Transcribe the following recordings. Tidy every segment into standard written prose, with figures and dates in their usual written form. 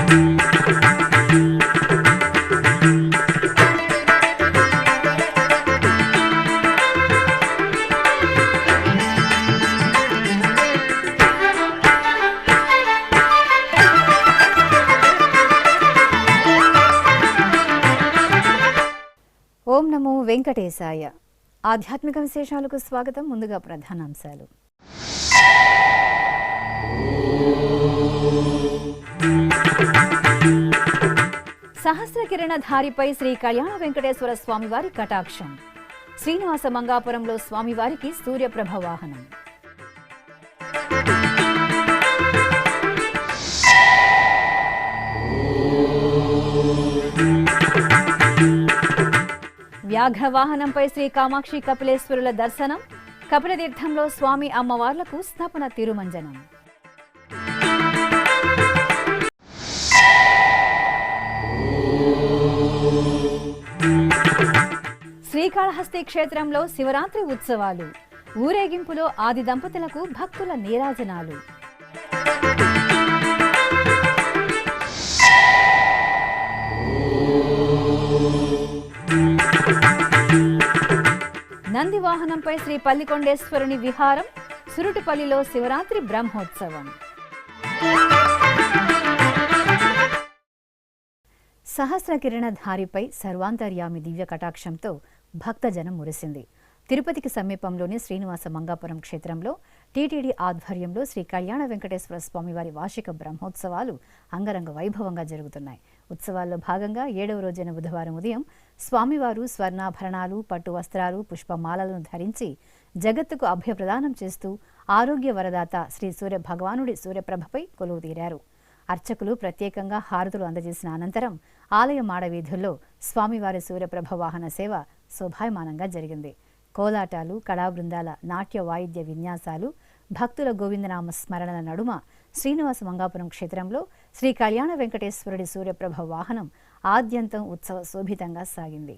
ఓం నమో వెంకటేశాయ. ఆధ్యాత్మిక విశేషాలకు స్వాగతం. ముందుగా ప్రధానాంశాలు. సహస్రకిరణధారిపై శ్రీ కళ్యాణ వెంకటేశ్వర స్వామివారి కటాక్షం. శ్రీనివాస మంగాపురంలో స్వామివారికి సూర్యప్రభ వాహనం. వ్యాఘ్రవాహనంపై శ్రీ కామాక్షి కపిలేశ్వరుల దర్శనం. కపిలతీర్థంలో స్వామి అమ్మవార్లకు స్నపన తిరుమంజనం. శ్రీకాళహస్తి క్షేత్రంలో శివరాత్రి ఉత్సవాలు. ఊరేగింపులో ఆది దంపతులకు భక్తుల నీరాజనాలు. నంది వాహనంపై శ్రీ పల్లికొండేశ్వరుని విహారం. సురుటుపల్లిలో శివరాత్రి బ్రహ్మోత్సవం. సహస్రకిరణధారిపై సర్వాంతర్యామి దివ్య కటాక్షంతో భక్తజనం మురిసింది. తిరుపతికి సమీపంలోని శ్రీనివాస మంగాపురం క్షేత్రంలో టీటీడీ ఆధ్వర్యంలో శ్రీ కళ్యాణ వెంకటేశ్వర స్వామివారి వార్షిక బ్రహ్మోత్సవాలు అంగరంగ వైభవంగా జరుగుతున్నాయి. ఉత్సవాల్లో భాగంగా 7వ రోజైన బుధవారం ఉదయం స్వామివారు స్వర్ణాభరణాలు, పట్టు వస్త్రాలు, పుష్పమాలలను ధరించి జగత్తుకు అభయప్రదానం చేస్తూ ఆరోగ్య వరదాత శ్రీ సూర్య భగవానుడి సూర్యప్రభపై కొలువు తీరారు. అర్చకులు ప్రత్యేకంగా హారతులు అందజేసిన అనంతరం ఆలయ మాడవీధుల్లో స్వామివారి సూర్యప్రభ వాహన సేవ శోభాయమానంగా జరిగింది. కోలాటాలు, కళాబృందాల నాట్య వాయిద్య విన్యాసాలు, భక్తుల గోవిందనామ స్మరణల నడుమ శ్రీనివాస మంగాపురం క్షేత్రంలో శ్రీ కళ్యాణ వెంకటేశ్వరుడి సూర్యప్రభ వాహనం ఆద్యంతం ఉత్సవ శోభితంగా సాగింది.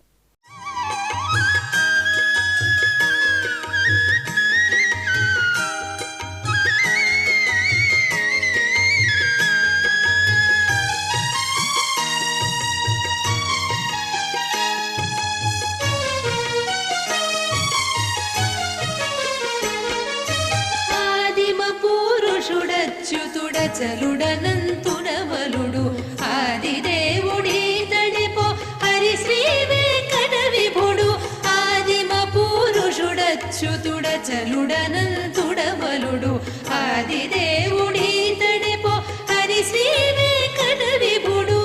చలుడనంతుడమలుడు ఆదిదేవుడీతడిపో హరి శ్రీ వెంకట విభుడు. ఆదిమ పురుషుడచ్యుతుడ చలుడనంతుడమలుడు ఆదిదేవుడీతడిపో హరి శ్రీ వెంకట విభుడు.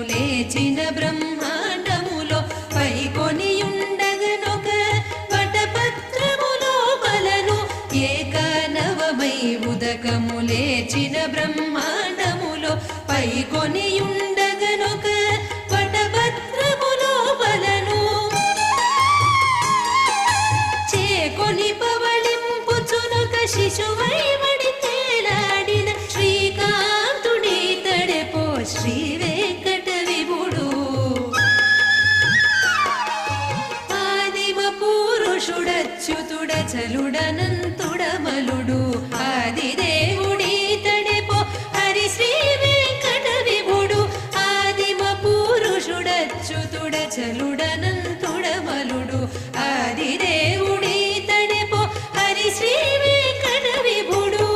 లేచిన బ్రహ్మాండములో పైకొనియుండగనొక వటపత్రములో బలను. ఏకానవమై ఉదకము లేచిన బ్రహ్మాండములో పైకొనియుండగనొక వటపత్రములో బలను. చేకొని పవళింపుచునొక శిశువై వడి తేలాడిన శ్రీకాంతుడి తడెపో శ్రీ వెంకట విభుడు. ఆదిమ పురుషుడచ్యుతుడ చలుడనంతుడమలుడు ఆదిదేవుడి తడెపో హరి శ్రీ వెంకట విభుడు. ఆదిమ పురుషుడచ్యుతుడ చలుడనంతుడమలుడు ఆదిదేవుడి తడెపో హరి శ్రీ వెంకట విభుడు.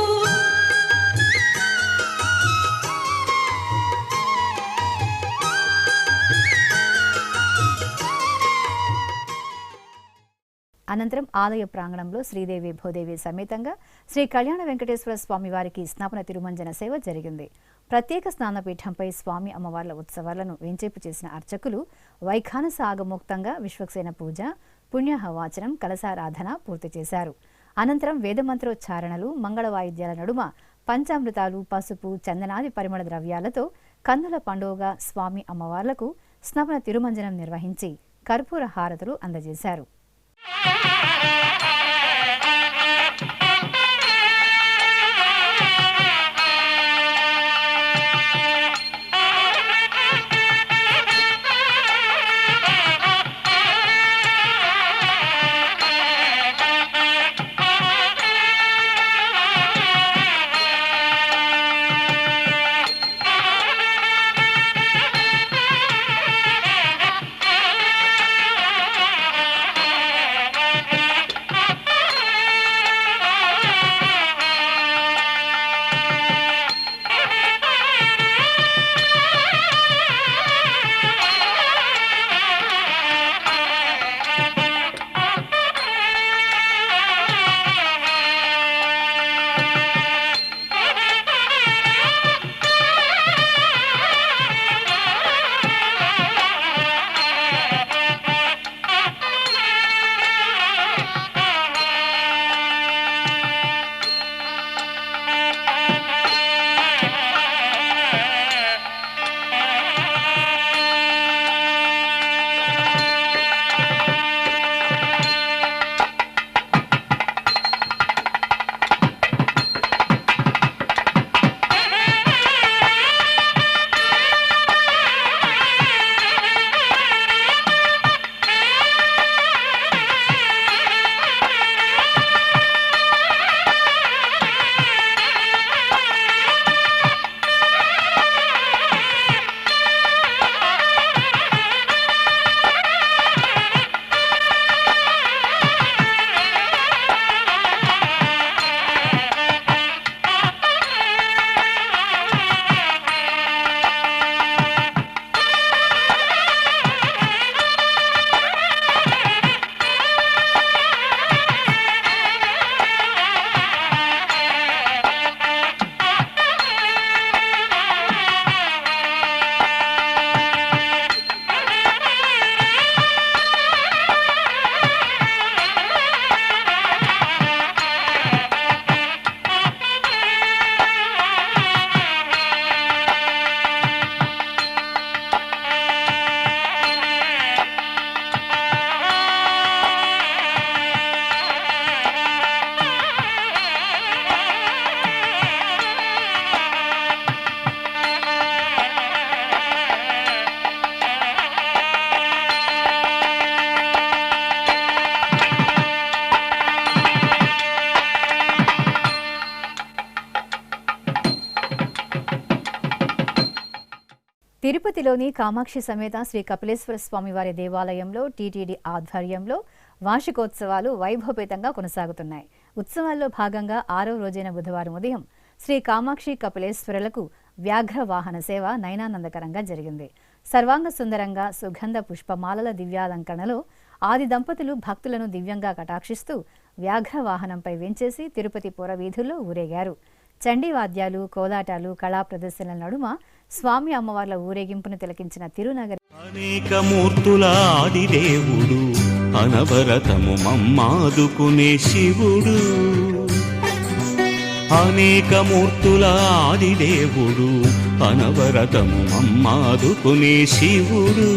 అనంతరం ఆలయ ప్రాంగణంలో శ్రీదేవి భూదేవి సమేతంగా శ్రీ కళ్యాణ వెంకటేశ్వర స్వామి వారికి స్నాపన తిరుమంజన సేవ జరిగింది. ప్రత్యేక స్నానపీఠంపై స్వామి అమ్మవార్ల ఉత్సవాలను వేంచేపు చేసిన అర్చకులు వైఖానస ఆగమోక్తంగా విశ్వక్సేన పూజ, పుణ్యాహవాచనం, కలశారాధన పూర్తి చేశారు. అనంతరం వేదమంత్రోచ్చారణలు, మంగళ వాయిద్యాల నడుమ పంచామృతాలు, పసుపు, చందనాది పరిమళ ద్రవ్యాలతో కన్నుల పండుగగా స్వామి అమ్మవార్లకు స్నపన తిరుమంజనం నిర్వహించి కర్పూర హారతులు అందజేశారు. తిరుపతిలోని కామాక్షి సమేత శ్రీ కపిలేశ్వర స్వామివారి దేవాలయంలో టీటీడీ ఆధ్వర్యంలో వార్షికోత్సవాలు వైభవపేతంగా కొనసాగుతున్నాయి. ఉత్సవాల్లో భాగంగా 6వ రోజైన బుధవారం ఉదయం శ్రీ కామాక్షి కపిలేశ్వరులకు వ్యాఘ్ర వాహన సేవ నయనానందకరంగా జరిగింది. సర్వాంగ సుందరంగా సుగంధ పుష్పమాలల దివ్యాలంకరణలో ఆది దంపతులు భక్తులను దివ్యంగా కటాక్షిస్తూ వ్యాఘ్ర వాహనంపై వెంచేసి తిరుపతి పురవీధుల్లో ఊరేగారు. చండీవాద్యాలు, కోలాటాలు, కళా ప్రదర్శనల నడుమ స్వామి అమ్మవార్ల ఊరేగింపును తిలకించిన తిరునగరి అనేక మూర్తుల ఆదిదేవుడు, అనవరతము మమ్మాదుకునే శివుడు. అనేక మూర్తుల ఆదిదేవుడు, అనవరతము మమ్మాదుకునే శివుడు.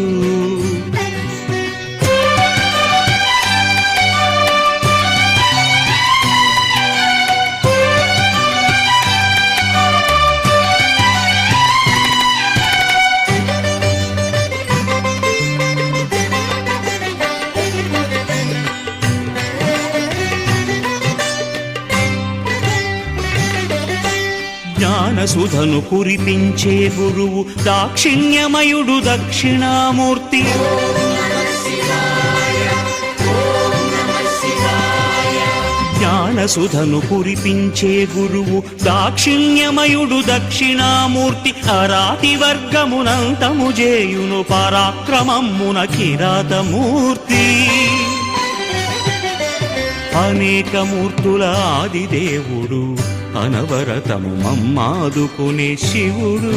జ్ఞానసుధను కురిపించే గురువు దాక్షిణ్యమయుడు దక్షిణామూర్తి. జ్ఞానసుధను కురిపించే గురువు దాక్షిణ్యమయుడు దక్షిణామూర్తి. అరాతి వర్గమునంతము జేయును పరాక్రమమున కిరాతమూర్తి. అనేక మూర్తుల ఆదిదేవుడు, అనవరతము మమ్మాదుకునే శివుడు.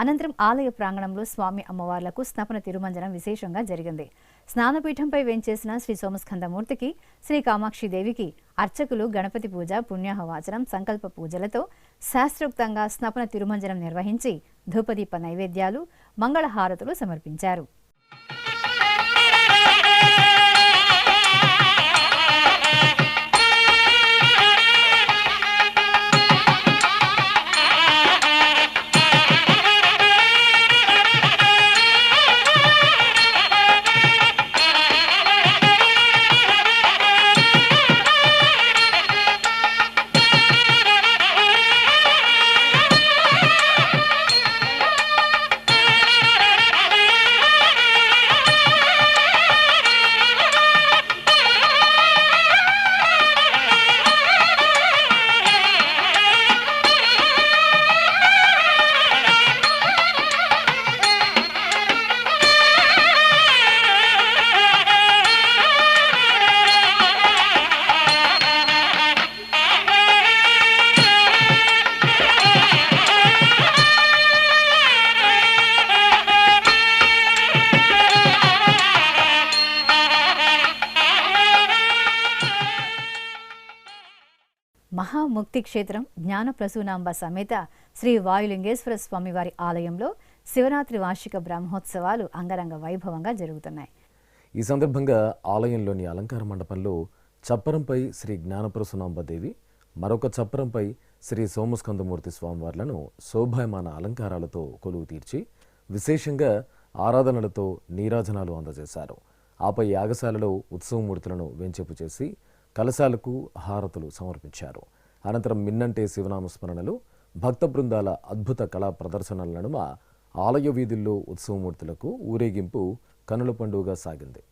అనంతరం ఆలయ ప్రాంగణంలో స్వామి అమ్మవార్లకు స్నపన తిరుమంజనం విశేషంగా జరిగింది. స్నానపీఠంపై వేంచేసిన శ్రీ సోమస్కందమూర్తికి, శ్రీ కామాక్షిదేవికి అర్చకులు గణపతి పూజ, పుణ్యాహవాచనం, సంకల్ప పూజలతో శాస్త్రోక్తంగా స్నపన తిరుమంజనం నిర్వహించి ధూపదీప నైవేద్యాలు, మంగళహారతులు సమర్పించారు. మహాముక్తి క్షేత్రం జ్ఞానప్రసూనాంబ సమేత శ్రీ వాయులింగేశ్వర స్వామివారి ఆలయంలో శివరాత్రి వార్షిక బ్రహ్మోత్సవాలు అంగరంగ వైభవంగా జరుగుతున్నాయి. ఈ సందర్భంగా ఆలయంలోని అలంకార మండపంలో చప్పరంపై శ్రీ జ్ఞానప్రసూనాంబదేవి, మరొక చప్పరంపై శ్రీ సోమస్కందమూర్తి స్వామివార్లను శోభాయమాన అలంకారాలతో కొలువు తీర్చి విశేషంగా ఆరాధనలతో నీరాజనాలు అందజేశారు. ఆపై యాగశాలలో ఉత్సవమూర్తులను వెంచేపు చేసి కలశాలకు హారతులు సమర్పించారు. అనంతరం మిన్నంటే శివనామస్మరణలు, భక్త బృందాల అద్భుత కళా ప్రదర్శనల నడుమ ఆలయ వీధుల్లో ఉత్సవమూర్తులకు ఊరేగింపు కనుల పండుగగా సాగింది.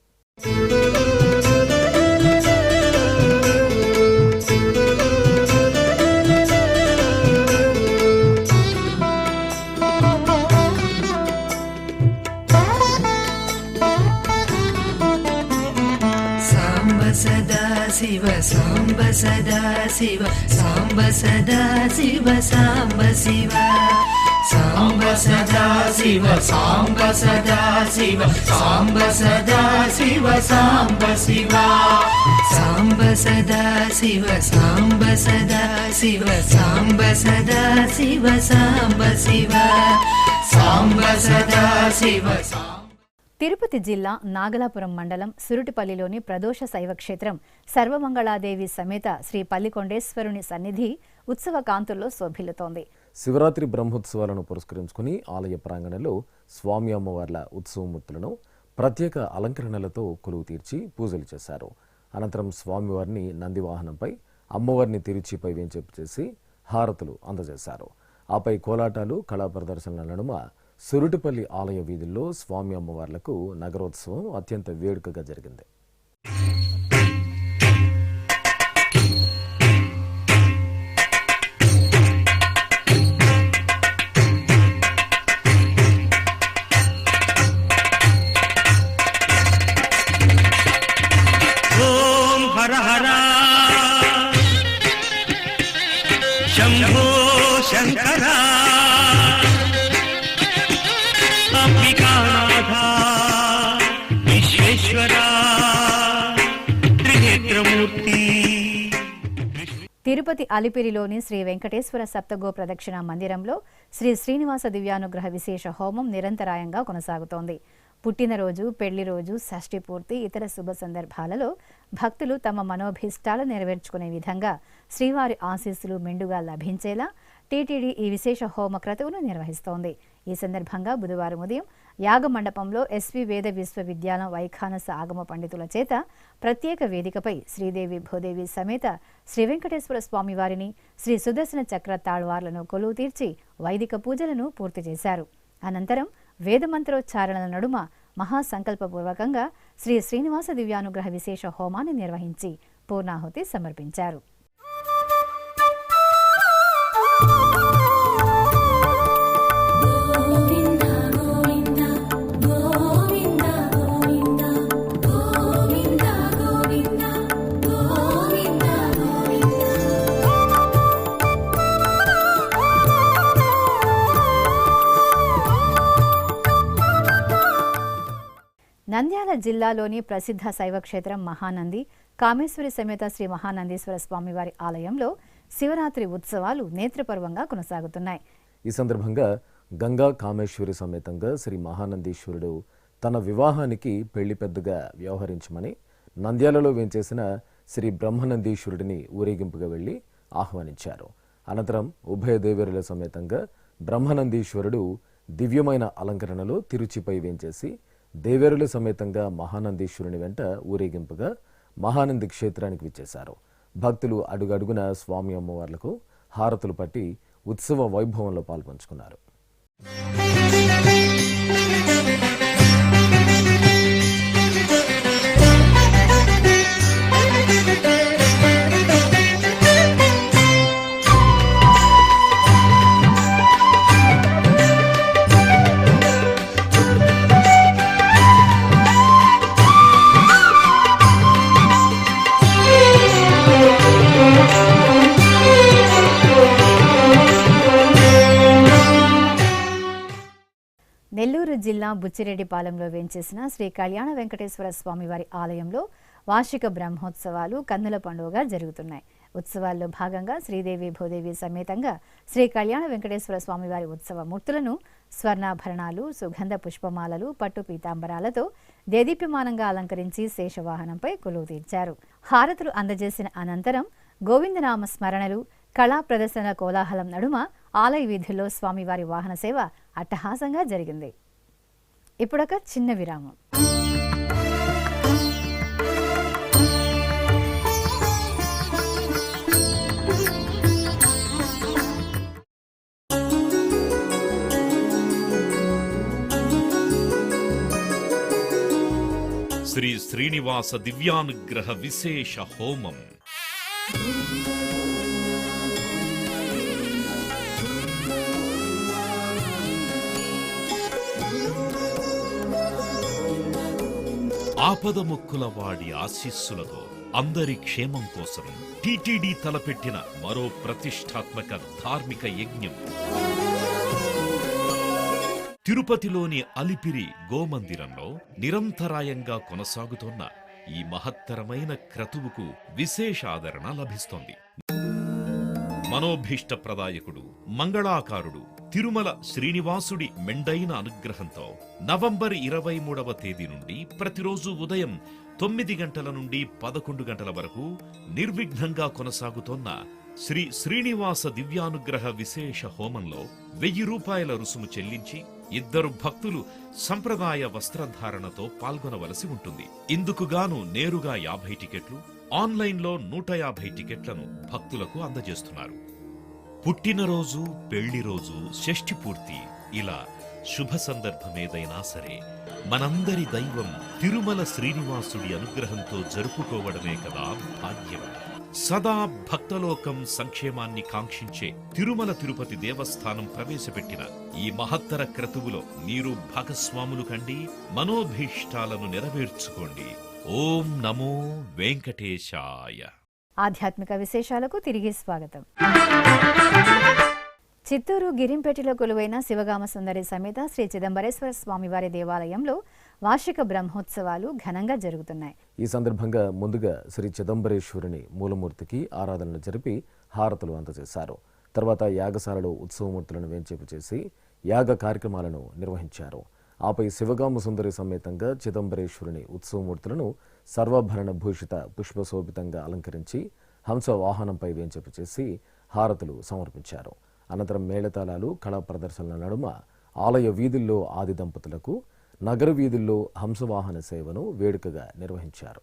శివ సాంబ సదా శివ సాంబ సదా శివ సాంబ శివ సాంబ సదా శివ సాంబ సదా శివ సాంబ సదా శివ సాంబ శివ సాంబ సదా శివ సాంబ సదా శివ సాంబ సదా శివ సాంబ శివ సాంబ సదా శివ. తిరుపతి జిల్లా నాగలాపురం మండలం సురుటిపల్లిలోని ప్రదోష శైవ క్షేత్రం సర్వమంగళాదేవి సమేత శ్రీ పల్లికొండేశ్వరుని సన్నిధి ఉత్సవ కాంతుల్లో శోభిల్లుతోంది. శివరాత్రి బ్రహ్మోత్సవాలను పురస్కరించుకుని ఆలయ ప్రాంగణంలో స్వామి అమ్మవార్ల ఉత్సవమూర్తులను ప్రత్యేక అలంకరణలతో కొలువు తీర్చి పూజలు చేశారు. అనంతరం స్వామివారిని నందివాహనంపై, అమ్మవారిని తిరుచిపై వేంచేపు చేసి హారతులు అందజేశారు. ఆపై కోలాటాలు, కళా ప్రదర్శనల నడుమ సురుటిపల్లి ఆలయ వీధుల్లో స్వామి అమ్మవార్లకు నగరోత్సవం అత్యంత వేడుకగా జరిగింది. ఓం హర హర శంభో శంకర తిరుపతి అలిపిరిలోని శ్రీ వెంకటేశ్వర సప్తగో ప్రదక్షిణ మందిరంలో శ్రీ శ్రీనివాస దివ్యానుగ్రహ విశేష హోమం నిరంతరాయంగా కొనసాగుతోంది. పుట్టినరోజు, పెళ్లి రోజు, షష్ఠి పూర్తి, ఇతర శుభ సందర్భాలలో భక్తులు తమ మనోభీష్టాలు నెరవేర్చుకునే విధంగా శ్రీవారి ఆశీస్సులు మెండుగా లభించేలా టీటీడీ ఈ విశేష హోమ క్రతువును నిర్వహిస్తోంది. ఈ సందర్భంగా బుధవారం ఉదయం యాగమండపంలో ఎస్వి వేద విశ్వవిద్యాలయం వైఖానస ఆగమ పండితుల చేత ప్రత్యేక వేదికపై శ్రీదేవి భూదేవి సమేత శ్రీ వెంకటేశ్వర స్వామివారిని, శ్రీ సుదర్శన చక్ర తాళ్వార్లను కొలువు తీర్చి వైదిక పూజలను పూర్తి చేశారు. అనంతరం వేదమంత్రోచ్చారణల నడుమ మహాసంకల్పపూర్వకంగా శ్రీ శ్రీనివాస దివ్యానుగ్రహ విశేష హోమాన్ని నిర్వహించి పూర్ణాహుతి సమర్పించారు. నల్గొండ జిల్లాలోని ప్రసిద్ధ శైవక్షేత్రం మహానంది కామేశ్వరి సమేత శ్రీ మహానందీశ్వర స్వామివారి ఆలయంలో శివరాత్రి ఉత్సవాలు నేత్రపర్వంగా కొనసాగుతున్నాయి. ఈ సందర్భంగా గంగా కామేశ్వరి సమేతంగా శ్రీ మహానందీశ్వరుడు తన వివాహానికి పెళ్లి పెద్దగా వ్యవహరించమని నంద్యాలలో వేంచేసిన శ్రీ బ్రహ్మనందీశ్వరుడిని ఊరేగింపుగా వెళ్లి ఆహ్వానించారు. అనంతరం ఉభయ దేవేరుల సమేతంగా బ్రహ్మనందీశ్వరుడు దివ్యమైన అలంకరణలో తిరుచిపై వేంచేసి దేవేరుల సమేతంగా మహానందీశ్వరుని వెంట ఊరేగింపుగా మహానంది క్షేత్రానికి విచ్చేశారు. భక్తులు అడుగడుగున స్వామి అమ్మవార్లకు హారతులు పట్టి ఉత్సవ వైభవంలో పాల్పంచుకున్నారు. నెల్లూరు జిల్లా బుచ్చిరెడ్డిపాలెంలో వేంచేసిన శ్రీ కళ్యాణ వెంకటేశ్వర స్వామివారి ఆలయంలో వార్షిక బ్రహ్మోత్సవాలు కన్నుల పండుగగా జరుగుతున్నాయి. ఉత్సవాల్లో భాగంగా శ్రీదేవి భూదేవి సమేతంగా శ్రీ కళ్యాణ వెంకటేశ్వర స్వామివారి ఉత్సవ మూర్తులను స్వర్ణాభరణాలు, సుగంధ పుష్పమాలలు, పట్టు పీతాంబరాలతో దేదీప్యమానంగా అలంకరించి శేషవాహనంపై కొలువు తీర్చారు. హారతులు అందజేసిన అనంతరం గోవిందనామ స్మరణలు, కళా ప్రదర్శన కోలాహలం నడుమ ఆలయ వీధుల్లో స్వామివారి వాహన సేవ అట్టహాసంగా జరిగింది. ఇప్పుడొక చిన్న విరామం. శ్రీ శ్రీనివాస దివ్యానుగ్రహ విశేష హోమం. ఆపదముక్కుల వాడి ఆశీస్సులతో అందరి క్షేమం కోసం టీటీడీ తలపెట్టిన మరో ప్రతిష్టాత్మక ధార్మిక యజ్ఞం. తిరుపతిలోని అలిపిరి గోమందిరంలో నిరంతరాయంగా కొనసాగుతోన్న ఈ మహత్తరమైన క్రతువుకు విశేష ఆదరణ లభిస్తోంది. మనోభీష్ట ప్రదాయకుడు, మంగళాకారుడు తిరుమల శ్రీనివాసుడి మెండైన అనుగ్రహంతో నవంబర్ 23వ తేదీ నుండి ప్రతిరోజు ఉదయం 9 గంటల నుండి 11 గంటల వరకు నిర్విఘ్నంగా కొనసాగుతోన్న శ్రీ శ్రీనివాస దివ్యానుగ్రహ విశేష హోమంలో 1000 రూపాయల రుసుము చెల్లించి 2 భక్తులు సంప్రదాయ వస్త్రధారణతో పాల్గొనవలసి ఉంటుంది. ఇందుకుగాను నేరుగా 50 టికెట్లు, ఆన్లైన్లో 150 టికెట్లను భక్తులకు అందజేస్తున్నారు. పుట్టినరోజు, పెళ్లి రోజు, షష్ఠి పూర్తి ఇలా శుభ సందర్భమేదైనా సరే మనందరి దైవం తిరుమల శ్రీనివాసుడి అనుగ్రహంతో జరుపుకోవడమే కదా భాగ్యం. సదా భక్తలోకం సంక్షేమాన్ని కాంక్షించే తిరుమల తిరుపతి దేవస్థానం ప్రవేశపెట్టిన ఈ మహత్తర క్రతువులో మీరు భాగస్వాములు కండి, మనోభీష్టాలను నెరవేర్చుకోండి. ఓం నమో వెంకటేశాయ. ఆధ్యాత్మిక విశేషాలకు తిరిగి స్వాగతం. చిత్తూరు గిరింపేటలో కొలువైన శివగామ సుందరి సమేత శ్రీ చిదంబరేశ్వర స్వామివారి దేవాలయంలో వార్షిక బ్రహ్మోత్సవాలు ఘనంగా జరుగుతున్నాయి. ఈ సందర్భంగా ముందుగా శ్రీ చిదంబరేశ్వరుని మూలమూర్తికి ఆరాధనలు జరిపి హారతులు అందజేశారు. తర్వాత యాగశాలలో ఉత్సవమూర్తులను వేంచేపు చేసి యాగ కార్యక్రమాలను నిర్వహించారు. ఆపై శివగామ సుందరి సమేతంగా చిదంబరేశ్వరుని ఉత్సవమూర్తులను సర్వాభరణ భూషిత పుష్పశోభితంగా అలంకరించి హంస వాహనంపై వేంచేపు చేసి హారతులు సమర్పించారు. అనంతరం మేళతాళాలు, కళా ప్రదర్శనల నడుమ ఆలయ వీధుల్లో ఆది దంపతులకు, నగర వీధుల్లో హంసవాహన సేవను వేడుకగా నిర్వహించారు.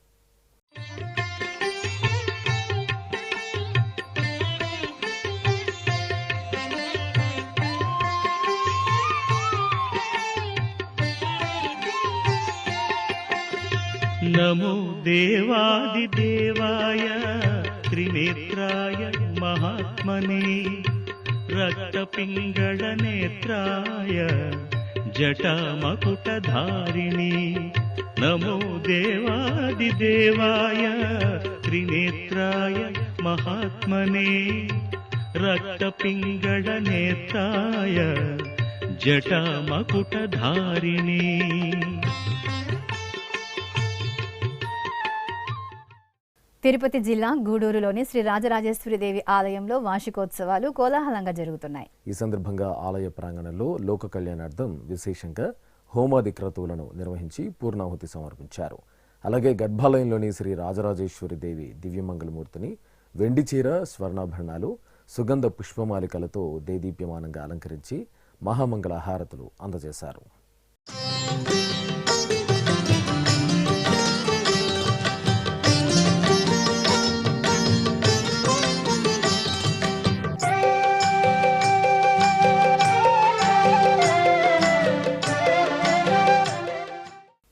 నమో దేవాదిదేవాయ త్రినేత్రాయ మహాత్మనే రక్తపింగళనేత్రాయ జటామకుటధారిణి. నమో దేవాదిదేవాయ త్రినేత్రాయ మహాత్మనే రక్తపింగళనేత్రాయ జటామకుటధారిణి. తిరుపతి జిల్లా గూడూరులోని శ్రీ రాజరాజేశ్వరిదేవి ఆలయంలో వార్షికోత్సవాలు కోలాహలంగా జరుగుతున్నాయి. ఈ సందర్భంగా ఆలయ ప్రాంగణంలో లోక కళ్యాణార్థం విశేషంగా హోమాది క్రతువులను నిర్వహించి పూర్ణాహుతి సమర్పించారు. అలాగే గర్భాలయంలోని శ్రీ రాజరాజేశ్వరిదేవి దివ్యమంగళమూర్తిని వెండి చీర, స్వర్ణాభరణాలు, సుగంధ పుష్పమాలికలతో దేదీప్యమానంగా అలంకరించి మహామంగళ హారతులు అందజేశారు.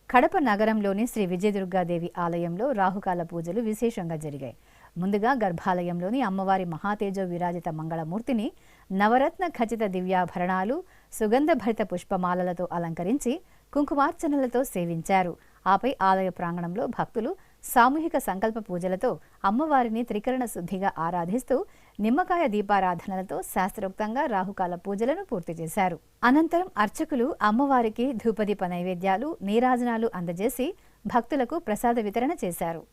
కడప నగరంలోని శ్రీ విజయదుర్గాదేవి ఆలయంలో రాహుకాల పూజలు విశేషంగా జరిగాయి. ముందుగా గర్భాలయంలోని అమ్మవారి మహాతేజో విరాజిత మంగళమూర్తిని నవరత్న ఖచిత దివ్యాభరణాలు, సుగంధభరిత పుష్పమాలలతో అలంకరించి కుంకుమార్చనలతో సేవించారు. ఆపై ఆలయ ప్రాంగణంలో భక్తులు సామూహిక సంకల్ప పూజలతో అమ్మవారిని త్రికరణ శుద్ధిగా ఆరాధిస్తూ నిమ్మకాయ దీపారాధనలతో శాస్త్రోక్తంగా రాహుకాల పూజలను పూర్తి చేశారు. అనంతరం అర్చకులు అమ్మవారికి ధూపదీప నైవేద్యాలు, నీరాజనాలు అందజేసి భక్తులకు ప్రసాద వితరణ చేశారు.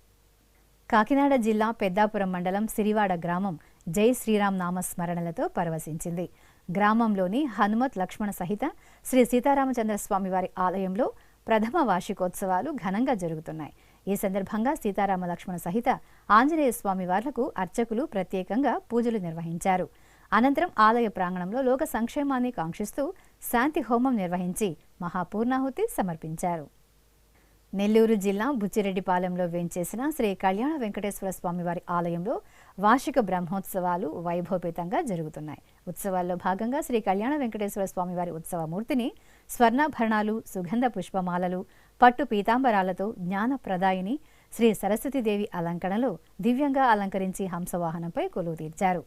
కాకినాడ జిల్లా పెద్దాపురం మండలం సిరివాడ గ్రామం జై శ్రీరామ్ నామస్మరణలతో పరవశించింది. గ్రామంలోని హనుమత్ లక్ష్మణ సహిత శ్రీ సీతారామచంద్ర స్వామివారి ఆలయంలో ప్రథమ వార్షికోత్సవాలు ఘనంగా జరుగుతున్నాయి. ఈ సందర్భంగా సీతారామ లక్ష్మణ సహిత ఆంజనేయ స్వామి వార్లకు అర్చకులు ప్రత్యేకంగా పూజలు నిర్వహించారు. అనంతరం ఆలయ ప్రాంగణంలో లోక సంక్షేమాన్ని కాంక్షిస్తూ శాంతి హోమం నిర్వహించి మహాపూర్ణాహుతి సమర్పించారు. నెల్లూరు జిల్లా బుచ్చిరెడ్డిపాలెంలో వేంచేసిన శ్రీ కళ్యాణ వెంకటేశ్వర స్వామివారి ఆలయంలో వార్షిక బ్రహ్మోత్సవాలు వైభవపేతంగా జరుగుతున్నాయి. ఉత్సవాల్లో భాగంగా శ్రీ కళ్యాణ వెంకటేశ్వర స్వామివారి ఉత్సవమూర్తిని స్వర్ణాభరణాలు, సుగంధ పుష్పమాలలు, పట్టు పీతాంబరాలతో జ్ఞానప్రదాయిని శ్రీ సరస్వతీదేవి అలంకరణలో దివ్యంగా అలంకరించి హంసవాహనంపై కొలువు తీర్చారు.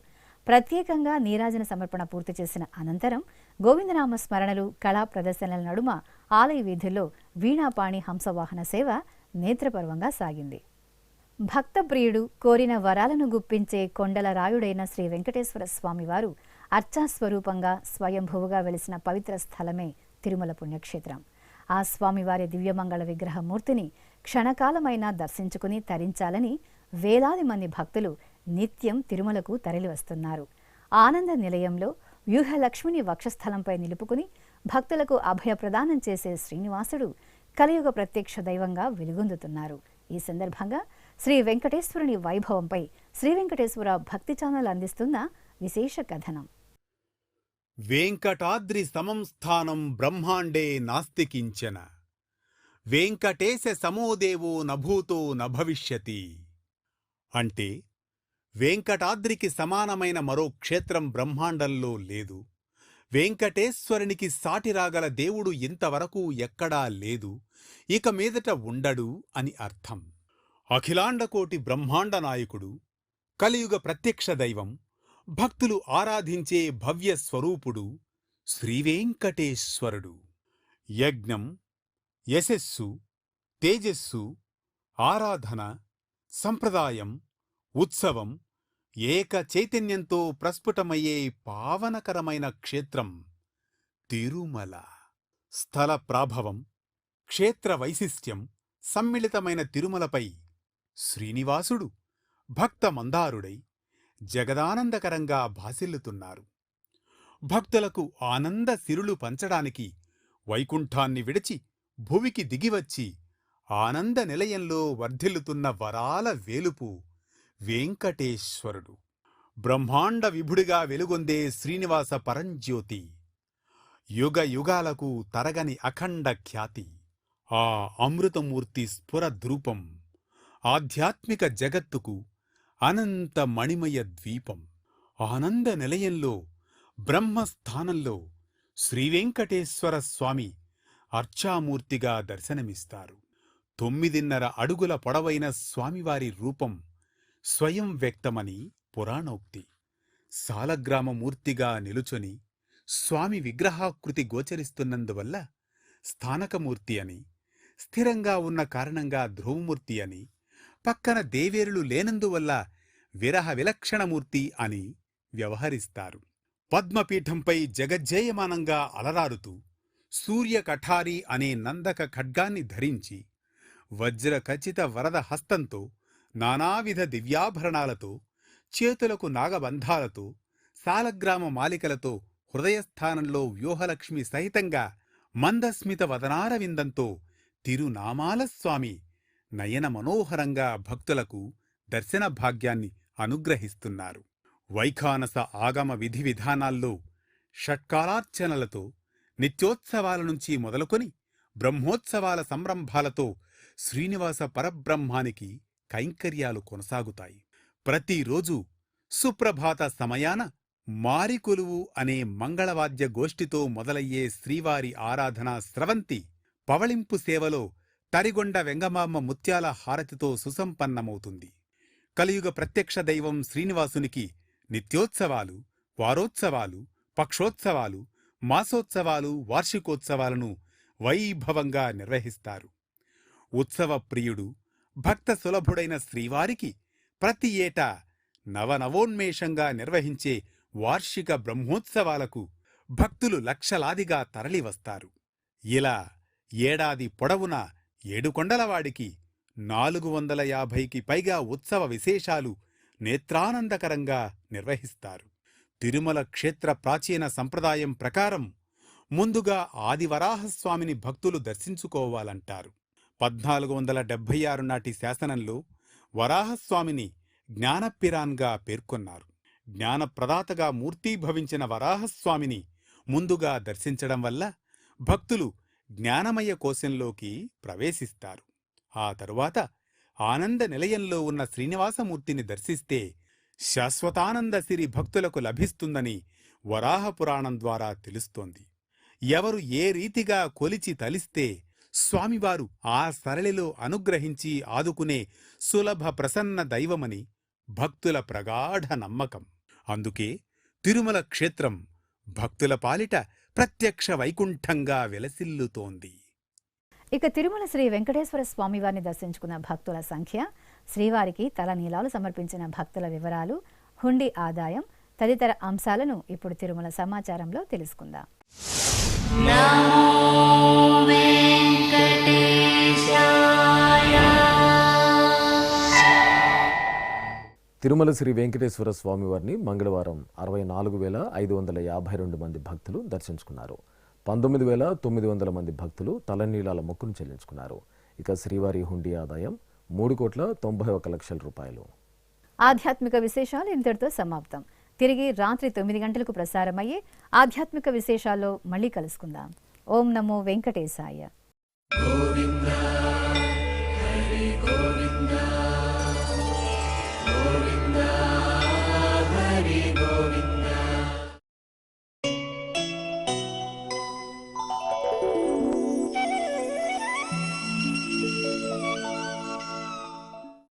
ప్రత్యేకంగా నీరాజన సమర్పణ పూర్తి చేసిన అనంతరం గోవిందనామ స్మరణలు, కళా ప్రదర్శనల నడుమ ఆలయ వీధుల్లో వీణాపాణి హంసవాహన సేవ నేత్రపర్వంగా సాగింది. భక్త ప్రియుడు కోరిన వరాలను గుప్పించే కొండల రాయుడైన శ్రీ వెంకటేశ్వర స్వామివారు అర్చాస్వరూపంగా స్వయంభువుగా వెలిసిన పవిత్ర స్థలమే తిరుమల పుణ్యక్షేత్రం. ఆ స్వామివారి దివ్యమంగళ విగ్రహమూర్తిని క్షణకాలమైనా దర్శించుకుని తరించాలని వేలాది మంది భక్తులు నిత్యం తిరుమలకు తరలివస్తున్నారు. ఆనంద నిలయంలో వ్యూహలక్ష్మిని వక్షస్థలంపై నిలుపుకుని భక్తులకు అభయ ప్రదానం చేసే శ్రీనివాసుడు కలియుగ ప్రత్యక్ష దైవంగా వెలుగొందుతున్నారు. ఈ సందర్భంగా శ్రీ వెంకటేశ్వరుని వైభవంపై శ్రీ వెంకటేశ్వర భక్తి ఛానల్ అందిస్తున్న విశేష కథనం. వెంకటాద్రి సమం స్థానం బ్రహ్మాండే నాస్తి కించన, వెంకటేశ సమోదేవో నభూతో నభవిష్యతి. అంటే వెంకటాద్రికి సమానమైన మరో క్షేత్రం బ్రహ్మాండంలో లేదు. వెంకటేశ్వరునికి సాటిరాగల దేవుడు ఇంతవరకు ఎక్కడా లేదు, ఇక మీదట ఉండడు అని అర్థం. అఖిలాండకోటి బ్రహ్మాండ నాయకుడు, కలియుగ ప్రత్యక్ష దైవం, భక్తులు ఆరాధించే భవ్య స్వరూపుడు శ్రీవేంకటేశ్వరుడు. యజ్ఞం, యశస్సు, తేజస్సు, ఆరాధన, సంప్రదాయం, ఉత్సవం ఏక చైతన్యంతో ప్రస్ఫుటమయ్యే పావనకరమైన క్షేత్రం తిరుమల. స్థల ప్రాభవం, క్షేత్ర వైశిష్ట్యం సమ్మిళితమైన తిరుమలపై శ్రీనివాసుడు భక్త మందారుడై జగదానందకరంగా భాసిల్లుతున్నారు. భక్తులకు ఆనంద సిరులు పంచడానికి వైకుంఠాన్ని విడిచి భువికి దిగివచ్చి ఆనంద నిలయంలో వర్ధిల్లుతున్న వరాల వేలుపు వెంకటేశ్వరుడు. బ్రహ్మాండ విభుడిగా వెలుగొందే శ్రీనివాస పరంజ్యోతి, యుగ యుగాలకు తరగని అఖండ ఖ్యాతి. ఆ అమృతమూర్తి స్ఫురద్రూపం ఆధ్యాత్మిక జగత్తుకు అనంత మణిమయ ద్వీపం. ఆనంద నిలయంలో బ్రహ్మస్థానంలో శ్రీవెంకటేశ్వర స్వామి అర్చామూర్తిగా దర్శనమిస్తారు. 9.5 అడుగుల పొడవైన స్వామివారి రూపం స్వయం వ్యక్తమని పురాణోక్తి. సాలగ్రామమూర్తిగా నిలుచొని స్వామి విగ్రహాకృతి గోచరిస్తున్నందువల్ల స్థానకమూర్తి అని, స్థిరంగా ఉన్న కారణంగా ధ్రువమూర్తి అని, పక్కన దేవేరులు లేనందువల్ల విరహ విలక్షణమూర్తి అని వ్యవహరిస్తారు. పద్మపీఠంపై జగజ్జేయమానంగా అలరారుతూ సూర్యకఠారి అనే నందక ఖడ్గాన్ని ధరించి వజ్రఖచిత వరద హస్తంతో నానావిధ దివ్యాభరణాలతో, చేతులకు నాగబంధాలతో, సాలగ్రామ మాలికలతో, హృదయస్థానంలో వ్యూహలక్ష్మి సహితంగా మందస్మిత వదనారవిందంతో తిరునామాల స్వామి నయన మనోహరంగా భక్తులకు దర్శన భాగ్యాన్ని అనుగ్రహిస్తున్నారు. వైఖానస ఆగమ విధి విధానాల్లో షట్కాలార్చనలతో, నిత్యోత్సవాల నుంచి మొదలుకొని బ్రహ్మోత్సవాల సంరంభాలతో శ్రీనివాస పరబ్రహ్మానికి కైంకర్యాలు కొనసాగుతాయి. ప్రతిరోజు సుప్రభాత సమయాన మారికొలువు అనే మంగళవాద్య గోష్ఠితో మొదలయ్యే శ్రీవారి ఆరాధనా స్రవంతి పవళింపు సేవలో తరిగొండ వెంగమాంబ ముత్యాల హారతితో సుసంపన్నమవుతుంది. కలియుగ ప్రత్యక్ష దైవం శ్రీనివాసునికి నిత్యోత్సవాలు, వారోత్సవాలు, పక్షోత్సవాలు, మాసోత్సవాలు, వార్షికోత్సవాలను వైభవంగా నిర్వహిస్తారు. ఉత్సవ ప్రియుడు, భక్త సులభుడైన శ్రీవారికి ప్రతి ఏటా నవనవోన్మేషంగా నిర్వహించే వార్షిక బ్రహ్మోత్సవాలకు భక్తులు లక్షలాదిగా తరలివస్తారు. ఇలా ఏడాది పొడవునా ఏడుకొండలవాడికి 450కి పైగా ఉత్సవ విశేషాలు నేత్రానందకరంగా నిర్వహిస్తారు. తిరుమల క్షేత్ర ప్రాచీన సంప్రదాయం ప్రకారం ముందుగా ఆదివరాహస్వామిని భక్తులు దర్శించుకోవాలంటారు. 1476 నాటి శాసనంలో వరాహస్వామిని జ్ఞానపిరాన్గా పేర్కొన్నారు. జ్ఞానప్రదాతగా మూర్తీభవించిన వరాహస్వామిని ముందుగా దర్శించడం వల్ల భక్తులు జ్ఞానమయ కోశంలోకి ప్రవేశిస్తారు. ఆ తరువాత ఆనంద నిలయంలో ఉన్న శ్రీనివాసమూర్తిని దర్శిస్తే శాశ్వతానంద సిరి భక్తులకు లభిస్తుందని వరాహపురాణం ద్వారా తెలుస్తోంది. ఎవరు ఏ రీతిగా కొలిచి తలిస్తే స్వామివారు ఆ సరళిలో అనుగ్రహించి ఆదుకునే సులభ ప్రసన్న దైవమని భక్తుల ప్రగాఢ నమ్మకం. అందుకే తిరుమల క్షేత్రం భక్తుల పాలిట ప్రత్యక్ష వైకుంఠంగా వెలసిల్లుతోంది. ఇక తిరుమల శ్రీ వెంకటేశ్వర స్వామివారిని దర్శించుకున్న భక్తుల సంఖ్య, శ్రీవారికి తలనీలాలు సమర్పించిన భక్తుల వివరాలు, హుండీ ఆదాయం తదితర అంశాలను ఇప్పుడు తిరుమల సమాచారంలో తెలుసుకుందాం. తిరుమల శ్రీ వెంకటేశ్వర స్వామివారిని మంగళవారం 64,552 మంది భక్తులు దర్శించుకున్నారు. 19,900 మంది భక్తులు తలనీలాల మొక్కును చెల్లించుకున్నారు. ఇక శ్రీవారి హుండీ ఆదాయం 3,91,00,000 రూపాయలు. ఆధ్యాత్మిక విశేషాలు ఇంతటితో సమాప్తం. తిరిగి రాత్రి 9 గంటలకు ప్రసారమయ్యే ఆధ్యాత్మిక విశేషాల్లో మళ్ళీ కలుసుకుందాం. ఓం నమో వెంకటేశాయ.